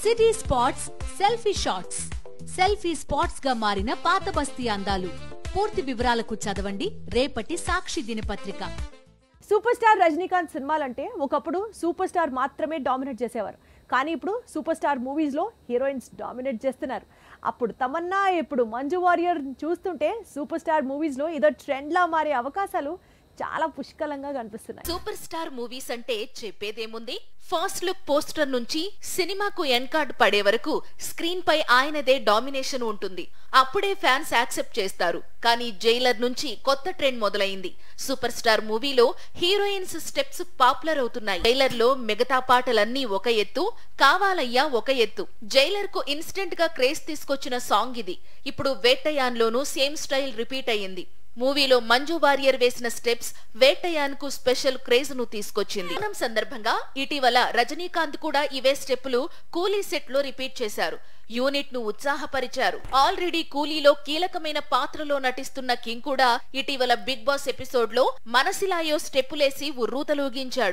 City spots selfie shots. Selfie spots గా మారిన పాత బస్తీ అందాలు. పూర్తి వివరాలకు చదవండి రేపటి సాక్షి దినపత్రిక. సూపర్ స్టార్ రజనీకాంత్ సినిమాలంటే ఒకప్పుడు సూపర్ స్టార్ మాత్రమే డామినేట్ చేసేవారు. కానీ ఇప్పుడు సూపర్ స్టార్ మూవీస్ లో హీరోయిన్స్ డామినేట్ చేస్తున్నారు. అప్పుడు తమన్నా, ఇప్పుడు మంజు వారియర్ చూస్తుంటే సూపర్ స్టార్ మూవీస్ లో ఇదో ట్రెండ్ లా మారే అవకాశాలు చాలా పుష్కలంగా కనిపిస్తున్నాయి. సూపర్ స్టార్ మూవీస్ అంటే చెప్పేదేముంది? ఫస్ట్ లుక్ పోస్టర్ నుంచి సినిమాకు ఎండ్ కార్డ్ పడే వరకు స్క్రీన్ పై ఆయనదే డామినేషన్ ఉంటుంది. అప్పుడే ఫ్యాన్స్ యాక్సెప్ట్ చేస్తారు. కానీ జైలర్ నుంచి కొత్త ట్రెండ్ మొదలైంది. సూపర్ స్టార్ మూవీలో హీరోయిన్స్ స్టెప్స్ పాపులర్ అవుతున్నాయి. జైలర్ లో మిగతా పాటలన్నీ ఒక ఎత్తు, కావాలయ్యా ఒక ఎత్తు. జైలర్ కు ఇన్స్టెంట్ గా క్రేజ్ తీసుకొచ్చిన సాంగ్ ఇది. ఇప్పుడు వేట్టయాన్ లోనూ సేమ్ స్టైల్ రిపీట్ అయ్యింది. మూవీలో మంజు వారియర్ వేసిన స్టెప్స్ వేట్టయాన్ కు స్పెషల్ క్రేజ్ ను తీసుకొచ్చింది. సందర్భంగా ఇటీవల రజనీకాంత్ కూడా ఇవే స్టెప్పులు కూలీ సెట్ లో రిపీట్ చేశారు. యూనిట్ ను ఉత్సాహపరిచారు. ఆల్రెడీ కూలీలో కీలకమైన పాత్రలో నటిస్తున్న కింగ్ కూడా ఇటీవల బిగ్ బాస్ ఎపిసోడ్ లో మనసిలాయో స్టెప్పులేసి ఉర్రూతలూగించాడు.